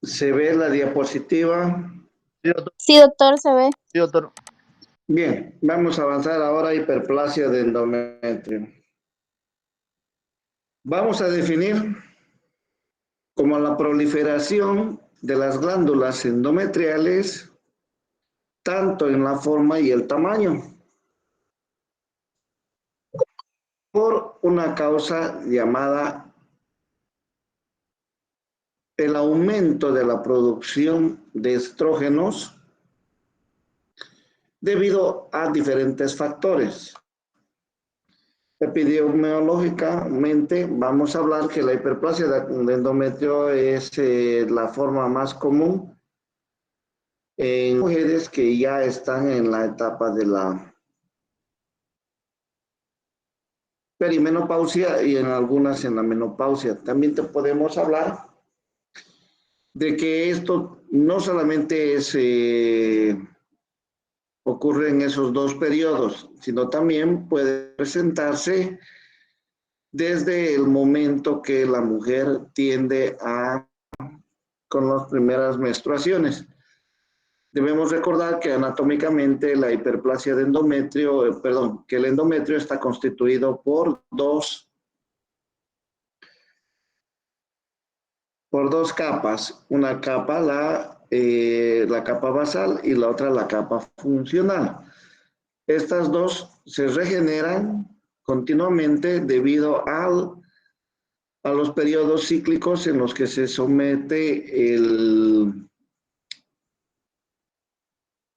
¿Se ve la diapositiva? Sí, doctor. Sí, doctor, se ve. Sí, doctor. Bien, vamos a avanzar ahora a hiperplasia de endometrio. Vamos a definir como la proliferación de las glándulas endometriales, tanto en la forma y el tamaño, por una causa llamada el aumento de la producción de estrógenos debido a diferentes factores. Epidemiológicamente, vamos a hablar que la hiperplasia de endometrio es la forma más común en mujeres que ya están en la etapa de la perimenopausia y en algunas en la menopausia. También te podemos hablar de que esto no solamente ocurre en esos dos periodos, sino también puede presentarse desde el momento que la mujer tiende con las primeras menstruaciones. Debemos recordar que anatómicamente la hiperplasia de endometrio, que el endometrio está constituido por dos capas. Una capa, la capa basal, y la otra la capa funcional. Estas dos se regeneran continuamente debido a los periodos cíclicos en los que se somete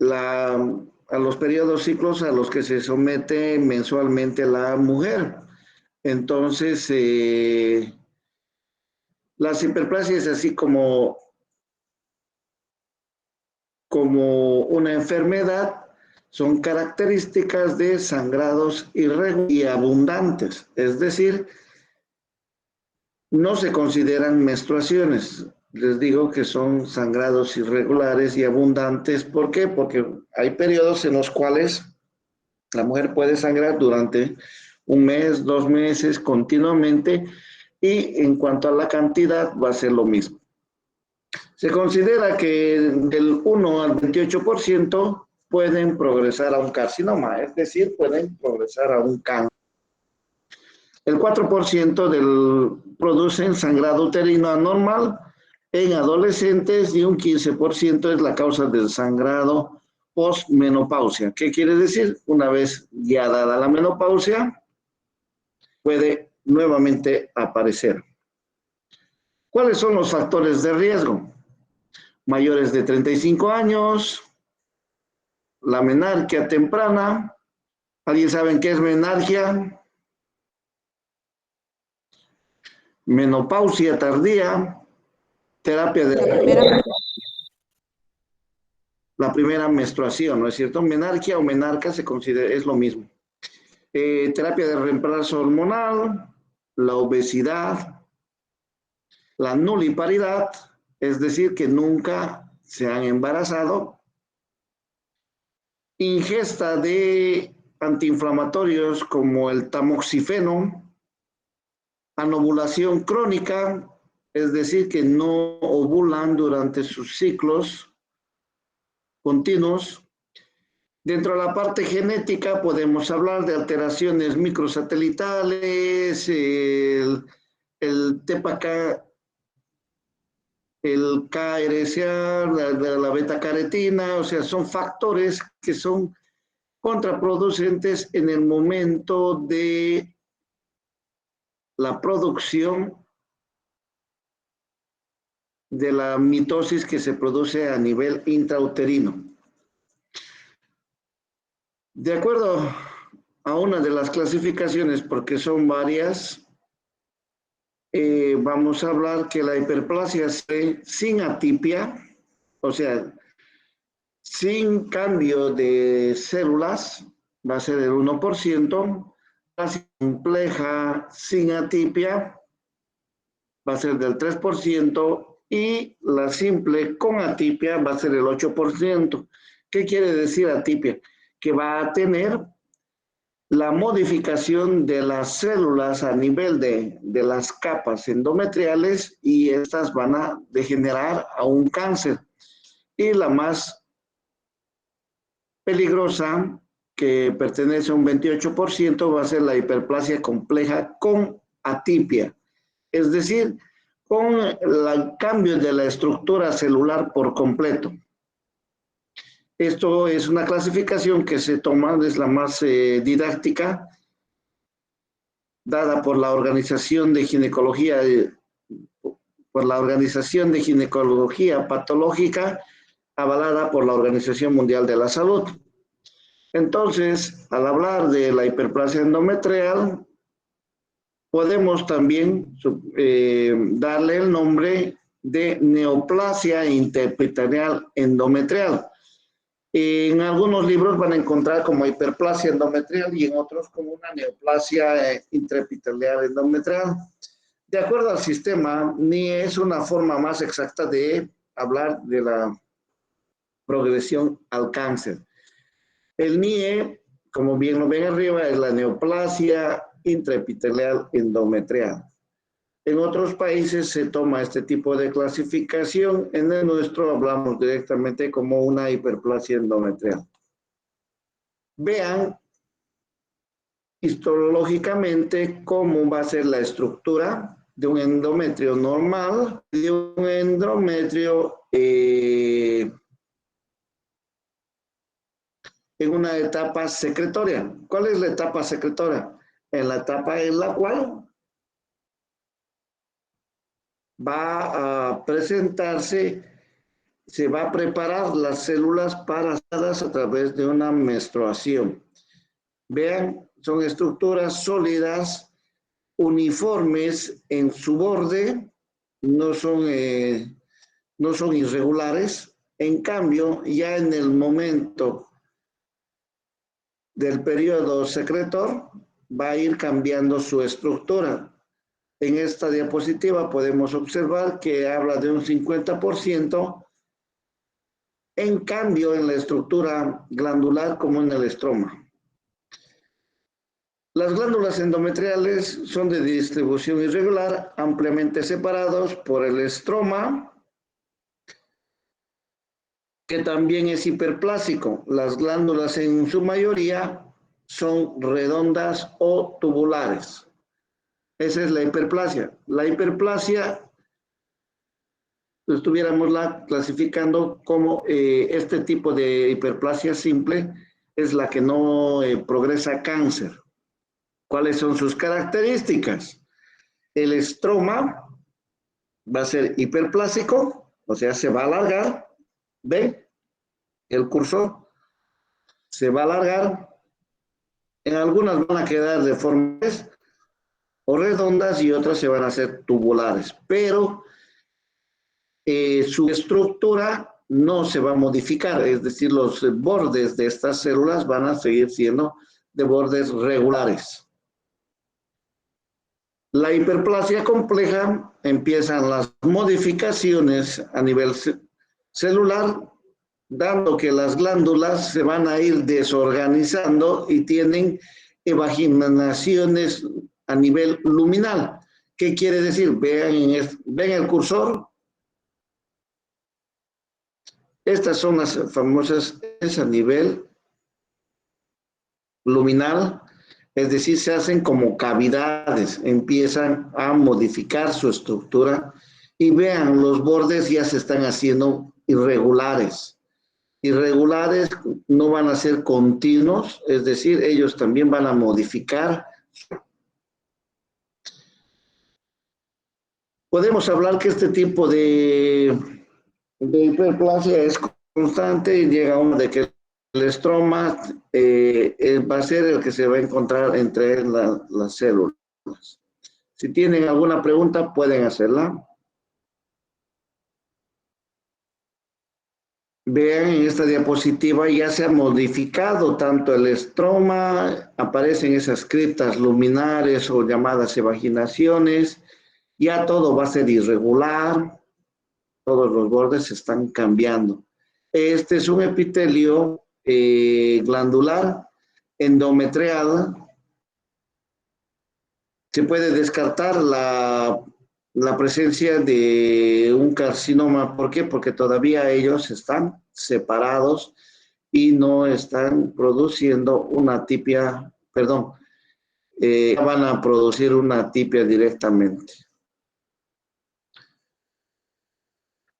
a los periodos ciclos a los que se somete mensualmente la mujer. Entonces, las hiperplasias, así como una enfermedad, son características de sangrados irregulares y abundantes, es decir, no se consideran menstruaciones. Les digo que son sangrados irregulares y abundantes. ¿Por qué? Porque hay periodos en los cuales la mujer puede sangrar durante un mes, 2 meses, continuamente, y en cuanto a la cantidad va a ser lo mismo. Se considera que del 1 al 28% pueden progresar a un carcinoma, es decir, pueden progresar a un cáncer. El 4% producen sangrado uterino anormal en adolescentes y un 15% es la causa del sangrado postmenopausia. ¿Qué quiere decir? Una vez ya dada la menopausia, puede nuevamente aparecer. ¿Cuáles son los factores de riesgo? Mayores de 35 años, la menarquia temprana. ¿Alguien sabe qué es menarquia? Menopausia tardía, terapia de la primera menstruación, ¿no es cierto? Menarquia o menarca se considera, es lo mismo. Terapia de reemplazo hormonal, la obesidad, la nuliparidad, es decir, que nunca se han embarazado, ingesta de antiinflamatorios como el tamoxifeno, anovulación crónica, es decir, que no ovulan durante sus ciclos continuos. Dentro de la parte genética podemos hablar de alteraciones microsatelitales, el TPK, el KRSA, la beta-caretina, o sea, son factores que son contraproducentes en el momento de la producción de la mitosis que se produce a nivel intrauterino. De acuerdo a una de las clasificaciones, porque son varias, vamos a hablar que la hiperplasia sin atipia, o sea, sin cambio de células, va a ser el 1%, la compleja sin atipia va a ser del 3%, y la simple con atipia va a ser el 8%. ¿Qué quiere decir atipia? Que va a tener la modificación de las células a nivel de las capas endometriales y estas van a degenerar a un cáncer. Y la más peligrosa, que pertenece a un 28%, va a ser la hiperplasia compleja con atipia, es decir, con el cambio de la estructura celular por completo. Esto es una clasificación que se toma, es la más didáctica, dada por la Organización de Ginecología, Patológica, avalada por la Organización Mundial de la Salud. Entonces, al hablar de la hiperplasia endometrial, podemos también darle el nombre de neoplasia interepitelial endometrial. En algunos libros van a encontrar como hiperplasia endometrial y en otros como una neoplasia intraepitelial endometrial. De acuerdo al sistema, ni es una forma más exacta de hablar de la progresión al cáncer. El NIE, como bien lo ven arriba, es la neoplasia intraepitelial endometrial. En otros países se toma este tipo de clasificación. En el nuestro hablamos directamente como una hiperplasia endometrial. Vean histológicamente cómo va a ser la estructura de un endometrio normal y de un endometrio en una etapa secretoria. ¿Cuál es la etapa secretoria? En la etapa en la cual va a presentarse, se va a preparar las células paradas a través de una menstruación. Vean, son estructuras sólidas, uniformes en su borde, no son irregulares. En cambio, ya en el momento del periodo secretor, va a ir cambiando su estructura. En esta diapositiva podemos observar que habla de un 50%, en cambio en la estructura glandular como en el estroma. Las glándulas endometriales son de distribución irregular, ampliamente separados por el estroma, que también es hiperplásico. Las glándulas en su mayoría son redondas o tubulares. Esa es la hiperplasia. La hiperplasia estuviéramos clasificando como este tipo de hiperplasia simple es la que no progresa a cáncer. ¿Cuáles son sus características? El estroma va a ser hiperplásico, o sea, se va a alargar. ¿Ven? El cursor se va a alargar. En algunas van a quedar deformes o redondas y otras se van a hacer tubulares, pero su estructura no se va a modificar, es decir, los bordes de estas células van a seguir siendo de bordes regulares. La hiperplasia compleja, empiezan las modificaciones a nivel celular, dando que las glándulas se van a ir desorganizando y tienen evaginaciones a nivel luminal. ¿Qué quiere decir? Ven el cursor. Estas son las famosas a nivel luminal, es decir, se hacen como cavidades, empiezan a modificar su estructura y vean, los bordes ya se están haciendo irregulares. Irregulares no van a ser continuos, es decir, ellos también van a modificar. Podemos hablar que este tipo de hiperplasia es constante y llega a uno de que el estroma va a ser el que se va a encontrar entre las células. Si tienen alguna pregunta, pueden hacerla. Vean en esta diapositiva, ya se ha modificado tanto el estroma, aparecen esas criptas luminares o llamadas evaginaciones, ya todo va a ser irregular, todos los bordes están cambiando. Este es un epitelio glandular endometrial, se puede descartar la presencia de un carcinoma. ¿Por qué? Porque todavía ellos están separados y no están produciendo una tipia, perdón, van a producir una tipia directamente.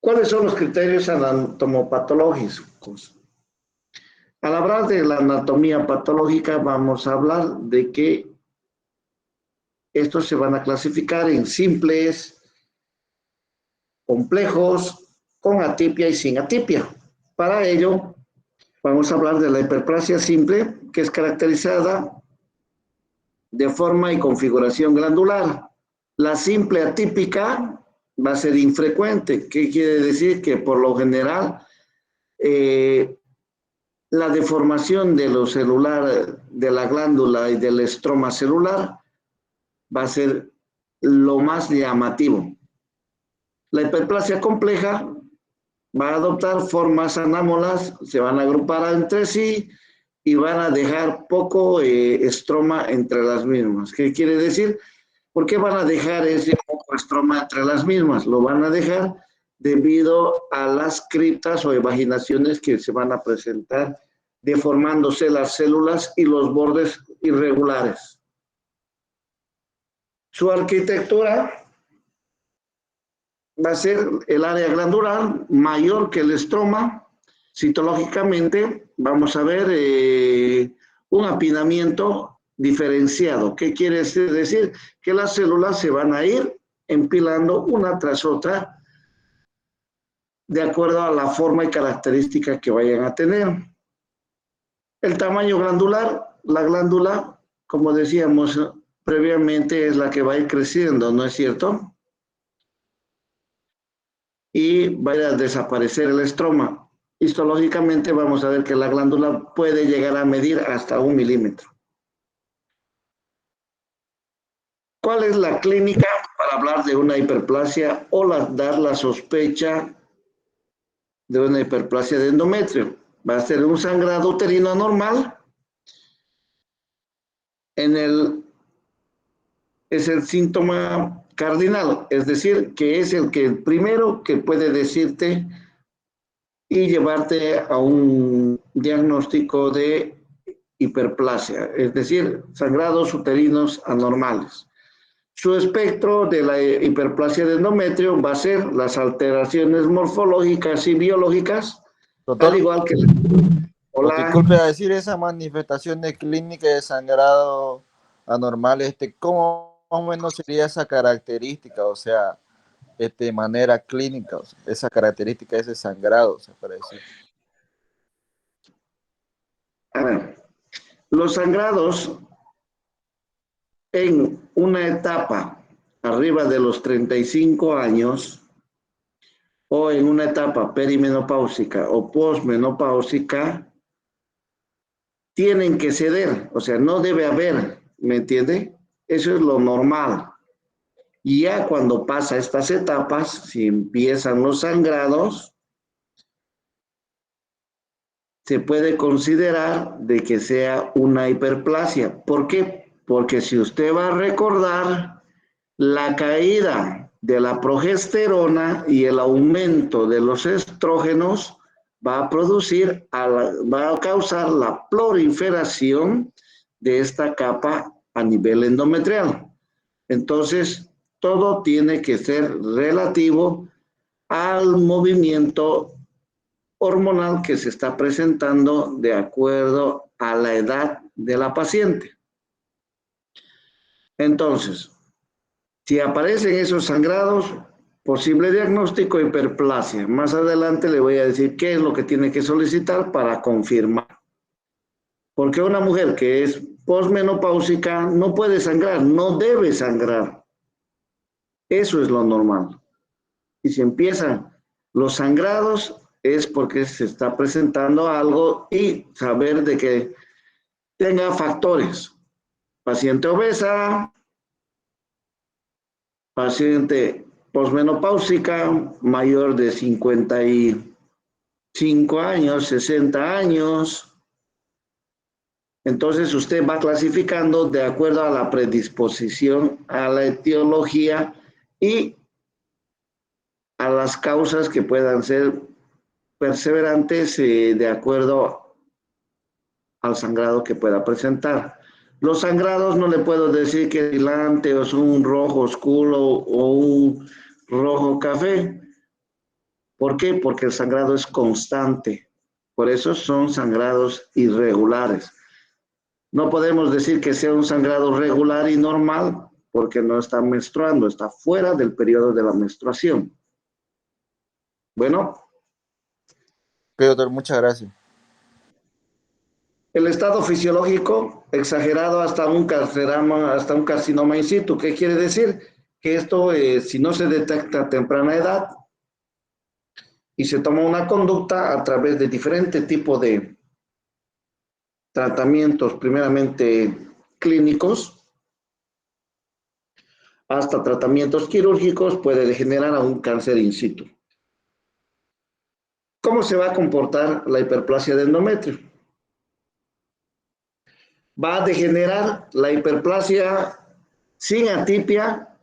¿Cuáles son los criterios anatomopatológicos? Al hablar de la anatomía patológica, vamos a hablar de que estos se van a clasificar en simples, complejos, con atipia y sin atipia. Para ello, vamos a hablar de la hiperplasia simple, que es caracterizada de forma y configuración glandular. La simple atípica va a ser infrecuente. ¿Qué quiere decir? Que por lo general la deformación de lo celular, de la glándula y del estroma celular va a ser lo más llamativo. La hiperplasia compleja va a adoptar formas anómalas, se van a agrupar entre sí y van a dejar poco estroma entre las mismas. ¿Qué quiere decir? ¿Por qué van a dejar ese poco estroma entre las mismas? Lo van a dejar debido a las criptas o evaginaciones que se van a presentar deformándose las células y los bordes irregulares. Su arquitectura va a ser el área glandular mayor que el estroma. Citológicamente vamos a ver un apinamiento diferenciado. ¿Qué quiere decir? Que las células se van a ir empilando una tras otra de acuerdo a la forma y característica que vayan a tener. El tamaño glandular, la glándula, como decíamos previamente, es la que va a ir creciendo, ¿no es cierto? Y va a desaparecer el estroma. Histológicamente vamos a ver que la glándula puede llegar a medir hasta 1 milímetro. ¿Cuál es la clínica para hablar de una hiperplasia o dar la sospecha de una hiperplasia de endometrio? Va a ser un sangrado uterino anormal. Es el síntoma cardinal, es decir, que es el primero que puede decirte y llevarte a un diagnóstico de hiperplasia, es decir, sangrados uterinos anormales. Su espectro de la hiperplasia de endometrio va a ser las alteraciones morfológicas y biológicas, al Doctor, igual que... Hola. disculpe a decir esa manifestación de clínica de sangrado anormal, ¿cómo más o menos sería esa característica? O sea, de manera clínica, o sea, esa característica de ese sangrado, se puede decir. A ver, los sangrados en una etapa arriba de los 35 años o en una etapa perimenopáusica o posmenopáusica tienen que ceder, o sea, no debe haber, ¿me entiende? Eso es lo normal. Y ya cuando pasa estas etapas, si empiezan los sangrados, se puede considerar de que sea una hiperplasia. ¿Por qué? Porque si usted va a recordar, la caída de la progesterona y el aumento de los estrógenos va a causar la proliferación de esta capa a nivel endometrial. Entonces, todo tiene que ser relativo al movimiento hormonal que se está presentando de acuerdo a la edad de la paciente. Entonces, si aparecen esos sangrados, posible diagnóstico hiperplasia. Más adelante le voy a decir qué es lo que tiene que solicitar para confirmar. Porque una mujer que es posmenopáusica no puede sangrar, no debe sangrar. Eso es lo normal. Y si empiezan los sangrados es porque se está presentando algo y saber de que tenga factores. Paciente obesa, paciente posmenopáusica, mayor de 55 años, 60 años, Entonces usted va clasificando de acuerdo a la predisposición, a la etiología y a las causas que puedan ser perseverantes de acuerdo al sangrado que pueda presentar. Los sangrados no le puedo decir que es hilante o es un rojo oscuro o un rojo café. ¿Por qué? Porque el sangrado es constante. Por eso son sangrados irregulares. No podemos decir que sea un sangrado regular y normal porque no está menstruando, está fuera del periodo de la menstruación. Bueno, Ok, doctor, muchas gracias. el estado fisiológico exagerado hasta un carcinoma in situ. ¿Qué quiere decir? Que esto, si no se detecta a temprana edad y se toma una conducta a través de diferentes tipos de tratamientos, primeramente clínicos, hasta tratamientos quirúrgicos, puede degenerar a un cáncer in situ. ¿Cómo se va a comportar la hiperplasia de endometrio? Va a degenerar la hiperplasia sin atipia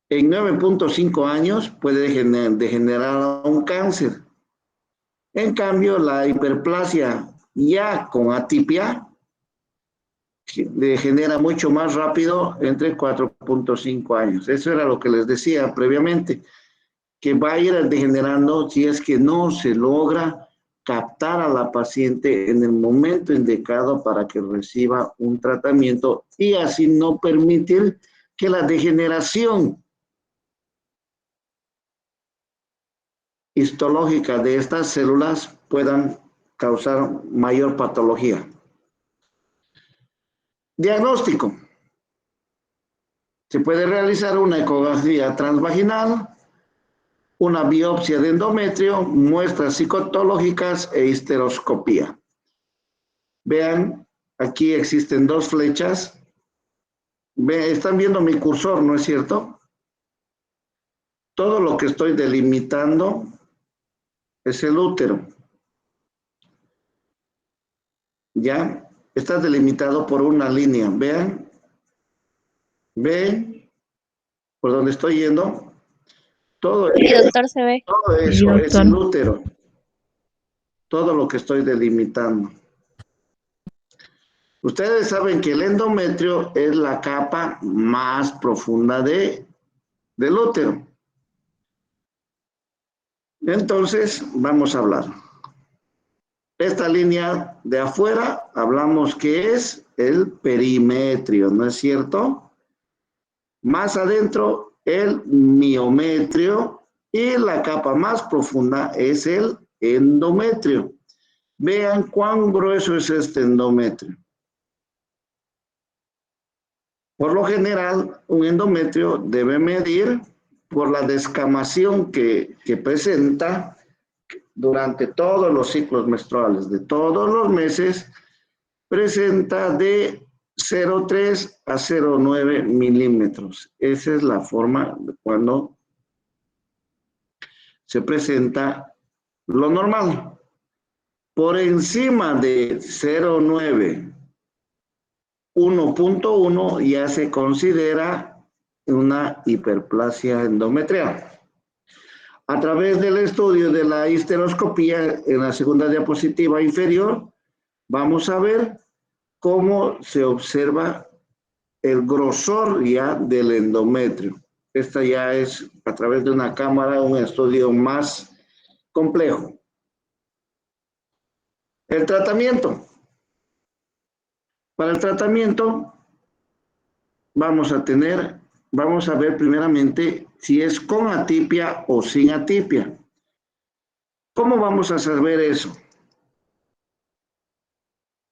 en 9.5 años, puede degenerar a un cáncer. En cambio, la hiperplasia ya con atipia degenera mucho más rápido entre 4.5 años. Eso era lo que les decía previamente, que va a ir degenerando si es que no se logra captar a la paciente en el momento indicado para que reciba un tratamiento y así no permitir que la degeneración histológica de estas células puedan causar mayor patología. Diagnóstico. Se puede realizar una ecografía transvaginal, una biopsia de endometrio, muestras citológicas e histeroscopía. Vean, aquí existen dos flechas. Están viendo mi cursor, ¿no es cierto? Todo lo que estoy delimitando es el útero. ¿Ya? Está delimitado por una línea. Vean. ¿Ven por dónde estoy yendo? Todo Sí, doctor, se ve. eso es el útero. Todo lo que estoy delimitando. Ustedes saben que el endometrio es la capa más profunda del útero. Entonces, vamos a hablar. Esta línea de afuera, hablamos que es el perimetrio, ¿no es cierto? Más adentro, el miometrio y la capa más profunda es el endometrio. Vean cuán grueso es este endometrio. Por lo general, un endometrio debe medir por la descamación que presenta durante todos los ciclos menstruales, de todos los meses, presenta de 0,3 a 0,9 milímetros. Esa es la forma de cuando se presenta lo normal. Por encima de 0,9, 1.1 ya se considera una hiperplasia endometrial. A través del estudio de la histeroscopía en la segunda diapositiva inferior, vamos a ver cómo se observa el grosor ya del endometrio. Esta ya es a través de una cámara un estudio más complejo. El tratamiento. Para el tratamiento vamos a ver primeramente si es con atipia o sin atipia. ¿Cómo vamos a saber eso?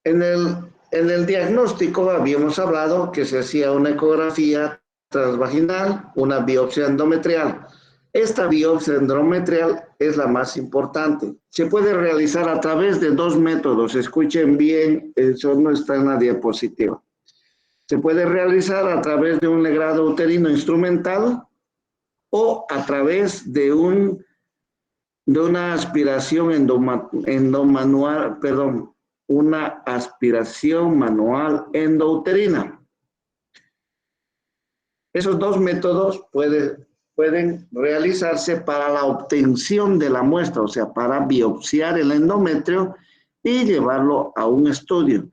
En el diagnóstico habíamos hablado que se hacía una ecografía transvaginal, una biopsia endometrial. Esta biopsia endometrial es la más importante. Se puede realizar a través de dos métodos. Escuchen bien, eso no está en la diapositiva. Se puede realizar a través de un legrado uterino instrumental o a través de una aspiración endomanual, perdón, una aspiración manual endouterina. Esos dos métodos pueden realizarse para la obtención de la muestra, o sea, para biopsiar el endometrio y llevarlo a un estudio.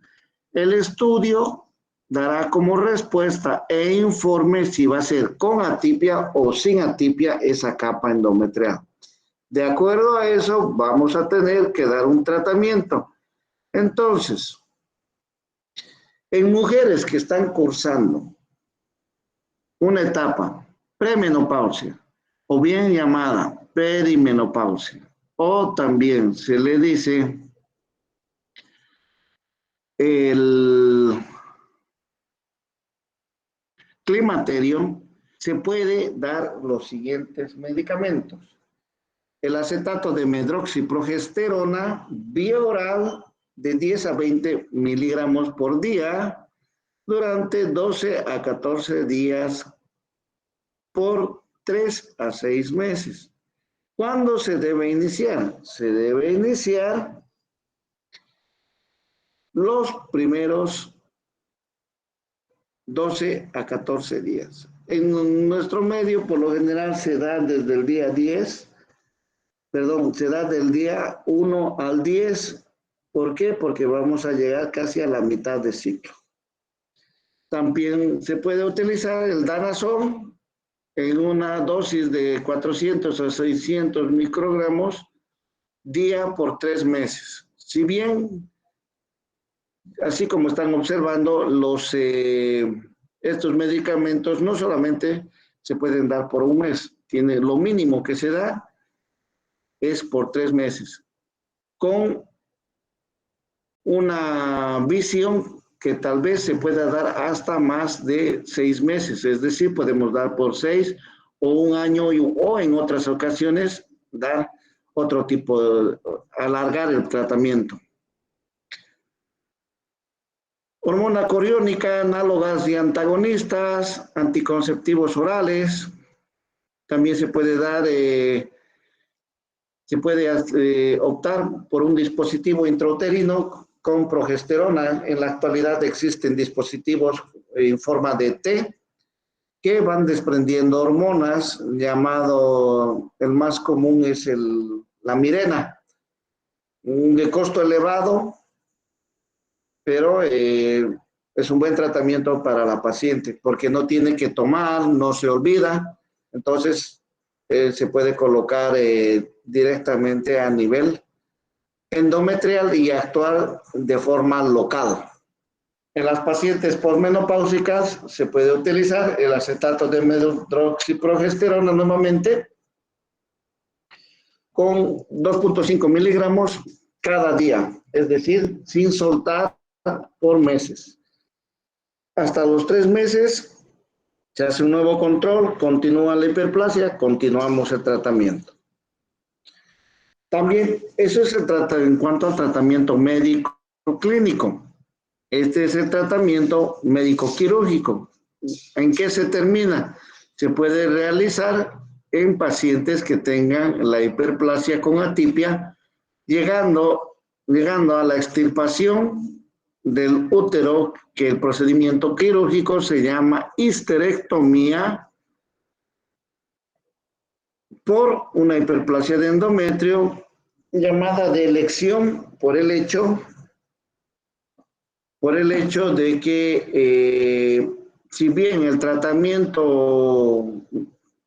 El estudio dará como respuesta e informe si va a ser con atipia o sin atipia esa capa endometrial. De acuerdo a eso, vamos a tener que dar un tratamiento. Entonces, en mujeres que están cursando una etapa premenopausia o bien llamada perimenopausia, o también se le dice el climaterio, se puede dar los siguientes medicamentos. El acetato de medroxiprogesterona vía oral de 10 a 20 miligramos por día durante 12 a 14 días por 3 a 6 meses. ¿Cuándo se debe iniciar? Se debe iniciar los primeros 12 a 14 días. En nuestro medio, por lo general, se da desde el día 10, se da del día 1 al 10. ¿Por qué? Porque vamos a llegar casi a la mitad del ciclo. También se puede utilizar el danazol en una dosis de 400 a 600 microgramos día por 3 meses. Si bien, así como están observando, estos medicamentos no solamente se pueden dar por un mes, lo mínimo que se da es por 3 meses, con una visión que tal vez se pueda dar hasta más de 6 meses, es decir, podemos dar por 6 o un año o en otras ocasiones dar otro tipo alargar el tratamiento. Hormona coriónica, análogas y antagonistas, anticonceptivos orales, también se puede dar, optar por un dispositivo intrauterino con progesterona. En la actualidad existen dispositivos en forma de T que van desprendiendo hormonas, el más común es la Mirena, de costo elevado, pero es un buen tratamiento para la paciente porque no tiene que tomar, no se olvida, entonces se puede colocar directamente a nivel endometrial y actuar de forma local. En las pacientes posmenopáusicas se puede utilizar el acetato de medroxiprogesterona nuevamente con 2.5 miligramos cada día, es decir, sin soltar por meses. Hasta los 3 meses se hace un nuevo control, continúa la hiperplasia, continuamos el tratamiento. También eso se trata en cuanto al tratamiento médico clínico. Este es el tratamiento médico quirúrgico. ¿En qué se termina? Se puede realizar en pacientes que tengan la hiperplasia con atipia, llegando a la extirpación del útero, que el procedimiento quirúrgico se llama histerectomía por una hiperplasia de endometrio, llamada de elección por el hecho de que si bien el tratamiento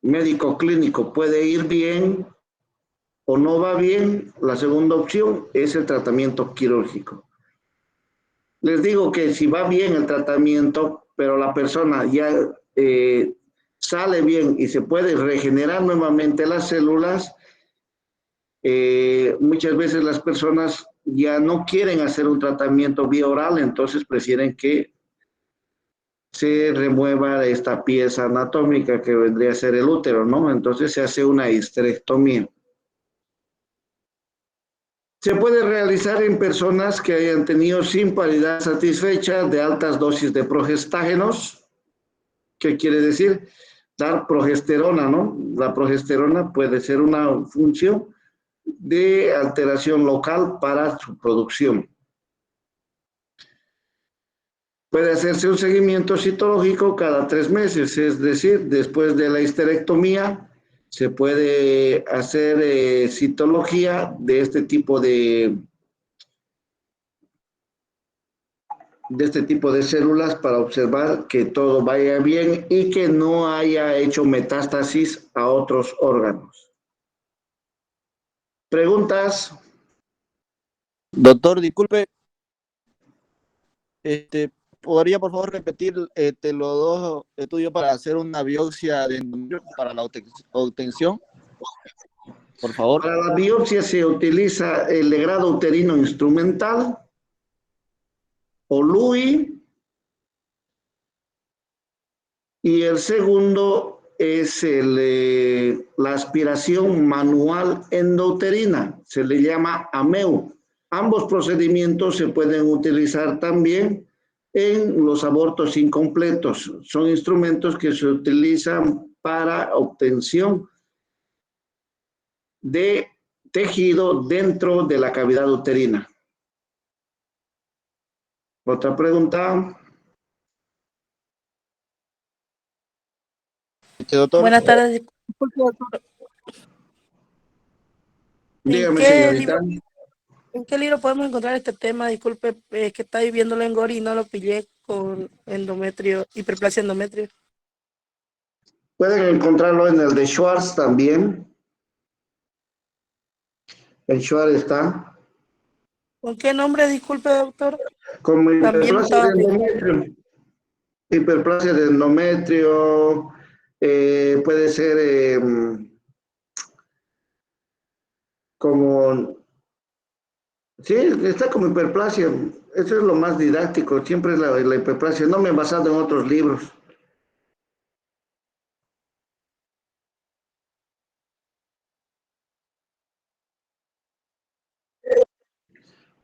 médico clínico puede ir bien o no va bien, la segunda opción es el tratamiento quirúrgico. Les digo que si va bien el tratamiento, pero la persona ya sale bien y se puede regenerar nuevamente las células, muchas veces las personas ya no quieren hacer un tratamiento vía oral, entonces prefieren que se remueva esta pieza anatómica que vendría a ser el útero, ¿no? Entonces se hace una histerectomía. Se puede realizar en personas que hayan tenido sin paridad satisfecha de altas dosis de progestágenos. ¿Qué quiere decir? Dar progesterona, ¿no? La progesterona puede ser una función de alteración local para su producción. Puede hacerse un seguimiento citológico cada 3 meses, es decir, después de la histerectomía se puede hacer citología de este tipo de células para observar que todo vaya bien y que no haya hecho metástasis a otros órganos. ¿Preguntas? Doctor, disculpe, ¿podría por favor repetir los dos estudios para hacer una biopsia de endometrio para la obtención? Por favor. Para la biopsia se utiliza el legrado uterino instrumental o LUI, y el segundo es la aspiración manual endouterina, se le llama AMEU. Ambos procedimientos se pueden utilizar también en los abortos incompletos. Son instrumentos que se utilizan para obtención de tejido dentro de la cavidad uterina. ¿Otra pregunta? Doctor, Buenas tardes. Disculpe, doctor. Dígame, señorita. ¿En qué libro podemos encontrar este tema? Disculpe, que está viviéndolo en Gori y no lo pillé con endometrio, hiperplasia endometrio. Pueden encontrarlo en el de Schwartz también. En Schwartz está. ¿Con qué nombre? Disculpe, doctor. Como También lo hiperplasia estaba de endometrio. Hiperplasia de endometrio, puede ser como, sí, está como hiperplasia. Eso es lo más didáctico, siempre es la hiperplasia. No me he basado en otros libros.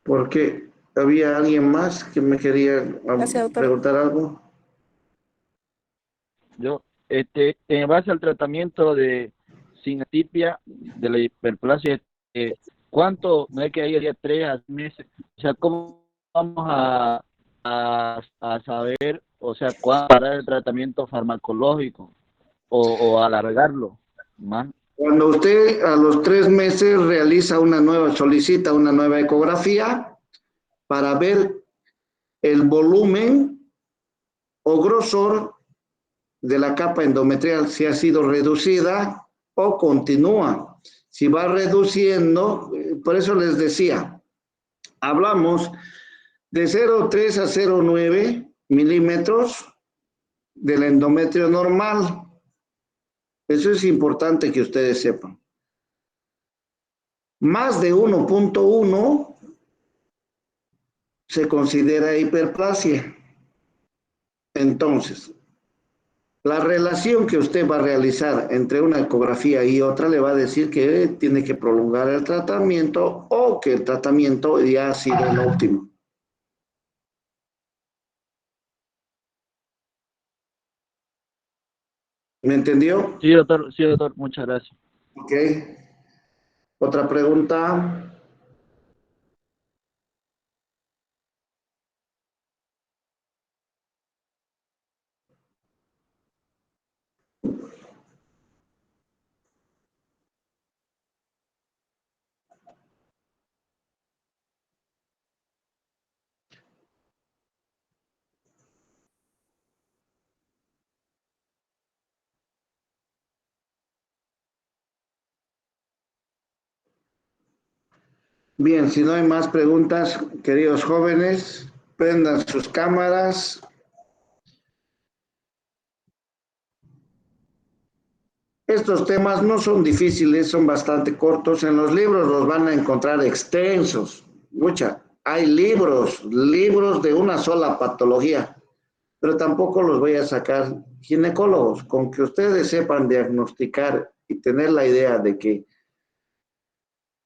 Porque había alguien más que me quería Gracias, doctor. preguntar algo. yo, en base al tratamiento de sinatipia de la hiperplasia, ¿cuánto? No es que haya 3 a 6 meses. O sea, ¿cómo vamos a saber, o sea, cuándo parar el tratamiento farmacológico o alargarlo más? Cuando usted a los 3 meses solicita una nueva ecografía para ver el volumen o grosor de la capa endometrial, si ha sido reducida o continúa. Si va reduciendo, por eso les decía, hablamos de 0,3 a 0,9 milímetros del endometrio normal. Eso es importante que ustedes sepan. Más de 1,1 se considera hiperplasia. Entonces, la relación que usted va a realizar entre una ecografía y otra le va a decir que tiene que prolongar el tratamiento o que el tratamiento ya ha sido el óptimo. ¿Me entendió? Sí, doctor, muchas gracias. Ok. Otra pregunta. Bien, si no hay más preguntas, queridos jóvenes, prendan sus cámaras. Estos temas no son difíciles, son bastante cortos. En los libros los van a encontrar extensos. Hay libros de una sola patología, pero tampoco los voy a sacar ginecólogos. Con que ustedes sepan diagnosticar y tener la idea de que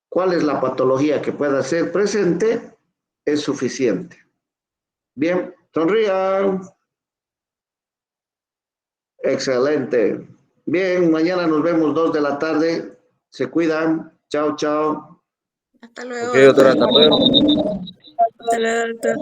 cuál es la patología que pueda ser presente, es suficiente. Bien, sonrían. Excelente. Bien, mañana nos vemos 2 de la tarde. Se cuidan. Chao, chao. Hasta luego, Ok, doctor, doctor. hasta luego. Hasta luego, doctor.